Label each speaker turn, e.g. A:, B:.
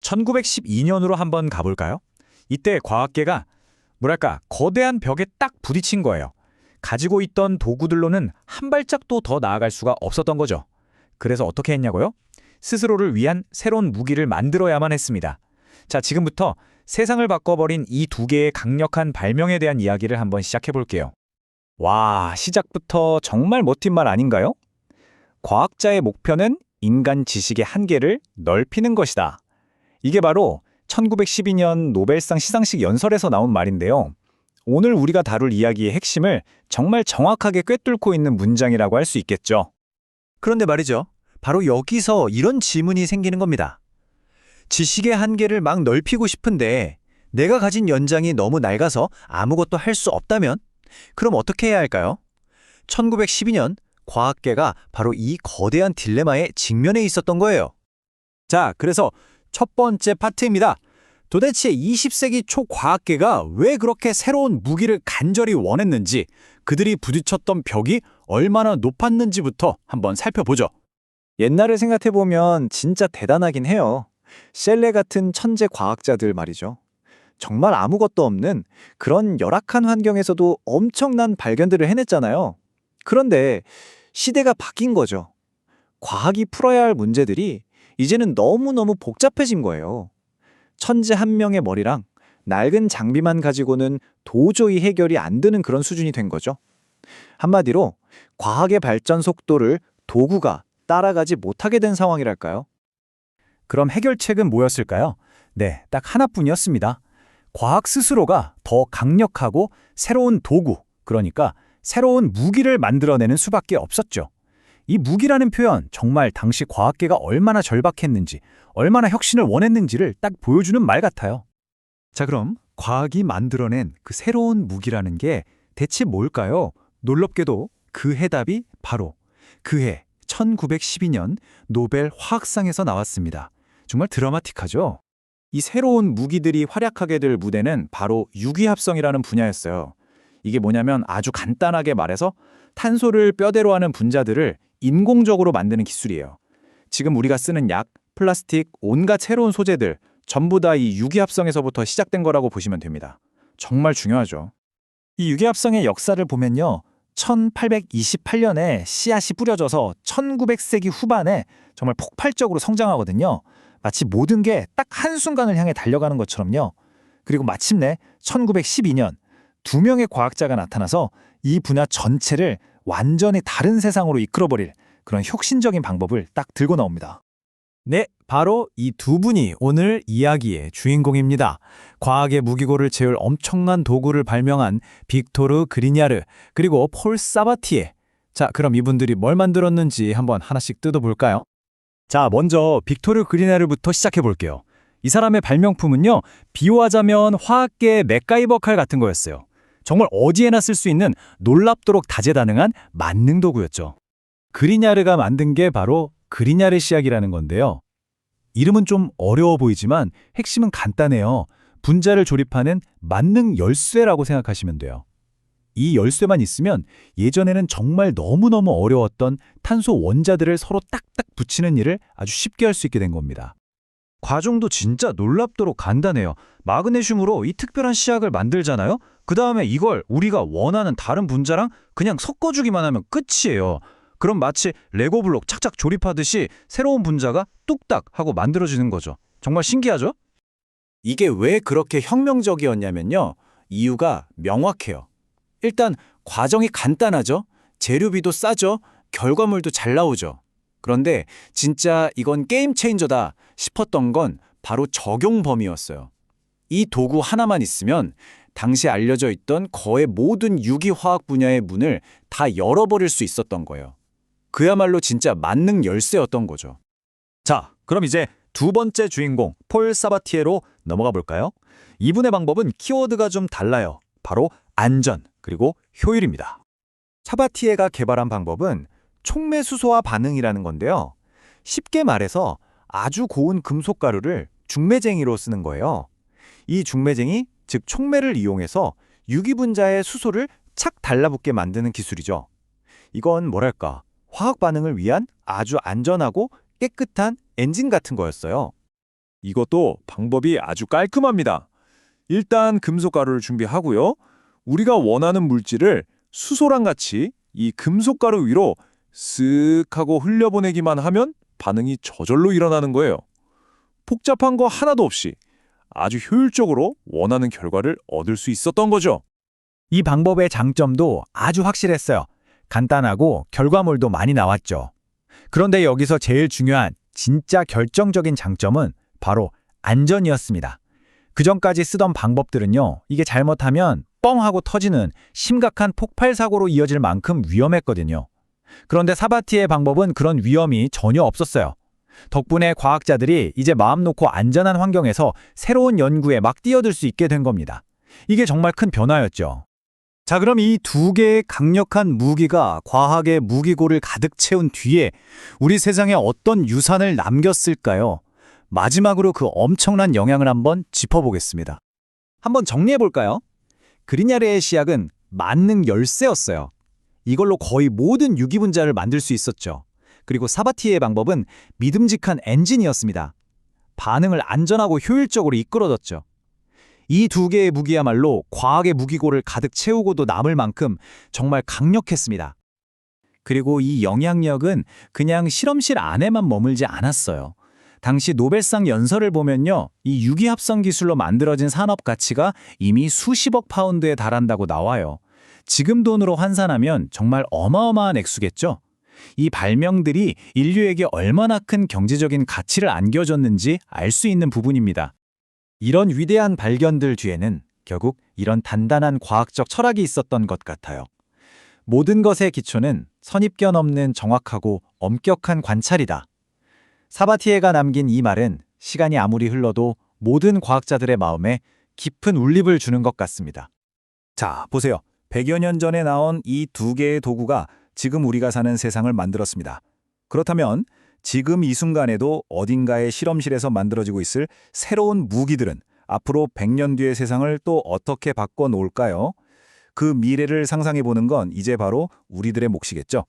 A: 1912년으로 한번 가볼까요? 이때 과학계가 거대한 벽에 딱 부딪힌 거예요. 가지고 있던 도구들로는 한 발짝도 더 나아갈 수가 없었던 거죠. 그래서 어떻게 했냐고요? 스스로를 위한 새로운 무기를 만들어야만 했습니다. 자, 지금부터 세상을 바꿔버린 이 두 개의 강력한 발명에 대한 이야기를 한번 시작해 볼게요. 와, 시작부터 정말 멋진 말 아닌가요? 과학자의 목표는 인간 지식의 한계를 넓히는 것이다. 이게 바로 1912년 노벨상 시상식 연설에서 나온 말인데요. 오늘 우리가 다룰 이야기의 핵심을 정말 정확하게 꿰뚫고 있는 문장이라고 할 수 있겠죠.
B: 그런데 말이죠. 바로 여기서 이런 질문이 생기는 겁니다. 지식의 한계를 막 넓히고 싶은데 내가 가진 연장이 너무 낡아서 아무것도 할 수 없다면? 그럼 어떻게 해야 할까요? 1912년 과학계가 바로 이 거대한 딜레마에 직면해 있었던 거예요. 자, 그래서 첫 번째 파트입니다. 도대체 20세기 초 과학계가 왜 그렇게 새로운 무기를 간절히 원했는지, 그들이 부딪혔던 벽이 얼마나 높았는지부터 한번 살펴보죠. 옛날을 생각해보면 진짜 대단하긴 해요. 셀레 같은 천재 과학자들 말이죠. 정말 아무것도 없는 그런 열악한 환경에서도 엄청난 발견들을 해냈잖아요. 그런데 시대가 바뀐 거죠. 과학이 풀어야 할 문제들이 이제는 너무너무 복잡해진 거예요. 천재 한 명의 머리랑 낡은 장비만 가지고는 도저히 해결이 안 되는 그런 수준이 된 거죠. 한마디로 과학의 발전 속도를 도구가 따라가지 못하게 된 상황이랄까요? 그럼 해결책은 뭐였을까요? 네, 딱 하나뿐이었습니다. 과학 스스로가 더 강력하고 새로운 도구, 그러니까 새로운 무기를 만들어내는 수밖에 없었죠. 이 무기라는 표현, 정말 당시 과학계가 얼마나 절박했는지, 얼마나 혁신을 원했는지를 딱 보여주는 말 같아요. 자, 그럼 과학이 만들어낸 그 새로운 무기라는 게 대체 뭘까요? 놀랍게도 그 해답이 바로 그해 1912년 노벨 화학상에서 나왔습니다. 정말 드라마틱하죠? 이 새로운 무기들이 활약하게 될 무대는 바로 유기합성이라는 분야였어요. 이게 뭐냐면 아주 간단하게 말해서 탄소를 뼈대로 하는 분자들을 인공적으로 만드는 기술이에요. 지금 우리가 쓰는 약, 플라스틱, 온갖 새로운 소재들 전부 다 이 유기합성에서부터 시작된 거라고 보시면 됩니다. 정말 중요하죠. 이 유기합성의 역사를 보면요. 1828년에 씨앗이 뿌려져서 1900세기 후반에 정말 폭발적으로 성장하거든요. 마치 모든 게 딱 한순간을 향해 달려가는 것처럼요. 그리고 마침내 1912년 두 명의 과학자가 나타나서 이 분야 전체를 완전히 다른 세상으로 이끌어버릴 그런 혁신적인 방법을 딱 들고 나옵니다. 네, 바로 이 두 분이 오늘 이야기의 주인공입니다. 과학의 무기고를 채울 엄청난 도구를 발명한 빅토르 그리냐르, 그리고 폴 사바티에. 자, 그럼 이분들이 뭘 만들었는지 한번 하나씩 뜯어볼까요? 자, 먼저 빅토르 그리냐르부터 시작해볼게요. 이 사람의 발명품은요, 비유하자면 화학계의 맥가이버 칼 같은 거였어요. 정말 어디에나 쓸 수 있는 놀랍도록 다재다능한 만능 도구였죠. 그리냐르가 만든 게 바로 그리냐르 시약이라는 건데요. 이름은 좀 어려워 보이지만 핵심은 간단해요. 분자를 조립하는 만능 열쇠라고 생각하시면 돼요. 이 열쇠만 있으면 예전에는 정말 너무너무 어려웠던 탄소 원자들을 서로 딱딱 붙이는 일을 아주 쉽게 할 수 있게 된 겁니다. 과정도 진짜 놀랍도록 간단해요. 마그네슘으로 이 특별한 시약을 만들잖아요? 그 다음에 이걸 우리가 원하는 다른 분자랑 그냥 섞어주기만 하면 끝이에요. 그럼 마치 레고 블록 착착 조립하듯이 새로운 분자가 뚝딱 하고 만들어지는 거죠. 정말 신기하죠? 이게 왜 그렇게 혁명적이었냐면요. 이유가 명확해요. 일단 과정이 간단하죠. 재료비도 싸죠. 결과물도 잘 나오죠. 그런데 진짜 이건 게임 체인저다 싶었던 건 바로 적용 범위였어요. 이 도구 하나만 있으면 당시 알려져 있던 거의 모든 유기화학 분야의 문을 다 열어버릴 수 있었던 거예요. 그야말로 진짜 만능 열쇠였던 거죠. 자, 그럼 이제 두 번째 주인공 폴 사바티에로 넘어가 볼까요? 이분의 방법은 키워드가 좀 달라요. 바로 안전, 그리고 효율입니다. 사바티에가 개발한 방법은 촉매수소화 반응이라는 건데요. 쉽게 말해서 아주 고운 금속 가루를 중매쟁이로 쓰는 거예요. 이 중매쟁이, 즉 촉매를 이용해서 유기분자의 수소를 착 달라붙게 만드는 기술이죠. 이건 뭐랄까, 화학 반응을 위한 아주 안전하고 깨끗한 엔진 같은 거였어요.
C: 이것도 방법이 아주 깔끔합니다. 일단 금속 가루를 준비하고요. 우리가 원하는 물질을 수소랑 같이 이 금속 가루 위로 쓱 하고 흘려보내기만 하면 반응이 저절로 일어나는 거예요. 복잡한 거 하나도 없이 아주 효율적으로 원하는 결과를 얻을 수 있었던 거죠.
A: 이 방법의 장점도 아주 확실했어요. 간단하고 결과물도 많이 나왔죠. 그런데 여기서 제일 중요한 진짜 결정적인 장점은 바로 안전이었습니다. 그전까지 쓰던 방법들은요, 이게 잘못하면 뻥 하고 터지는 심각한 폭발 사고로 이어질 만큼 위험했거든요. 그런데 사바티의 방법은 그런 위험이 전혀 없었어요. 덕분에 과학자들이 이제 마음 놓고 안전한 환경에서 새로운 연구에 막 뛰어들 수 있게 된 겁니다. 이게 정말 큰 변화였죠.
B: 자, 그럼 이 두 개의 강력한 무기가 과학의 무기고를 가득 채운 뒤에 우리 세상에 어떤 유산을 남겼을까요? 마지막으로 그 엄청난 영향을 한번 짚어보겠습니다. 한번 정리해볼까요? 그리냐르의 시약은 만능 열쇠였어요. 이걸로 거의 모든 유기분자를 만들 수 있었죠. 그리고 사바티의 방법은 믿음직한 엔진이었습니다. 반응을 안전하고 효율적으로 이끌어줬죠. 이 두 개의 무기야말로 과학의 무기고를 가득 채우고도 남을 만큼 정말 강력했습니다. 그리고 이 영향력은 그냥 실험실 안에만 머물지 않았어요. 당시 노벨상 연설을 보면요, 이 유기합성 기술로 만들어진 산업 가치가 이미 수십억 파운드에 달한다고 나와요. 지금 돈으로 환산하면 정말 어마어마한 액수겠죠? 이 발명들이 인류에게 얼마나 큰 경제적인 가치를 안겨줬는지 알 수 있는 부분입니다. 이런 위대한 발견들 뒤에는 결국 이런 단단한 과학적 철학이 있었던 것 같아요. 모든 것의 기초는 선입견 없는 정확하고 엄격한 관찰이다. 사바티에가 남긴 이 말은 시간이 아무리 흘러도 모든 과학자들의 마음에 깊은 울림을 주는 것 같습니다. 자, 보세요. 100여 년 전에 나온 이 두 개의 도구가 지금 우리가 사는 세상을 만들었습니다. 그렇다면 지금 이 순간에도 어딘가의 실험실에서 만들어지고 있을 새로운 무기들은 앞으로 100년 뒤의 세상을 또 어떻게 바꿔놓을까요? 그 미래를 상상해보는 건 이제 바로 우리들의 몫이겠죠.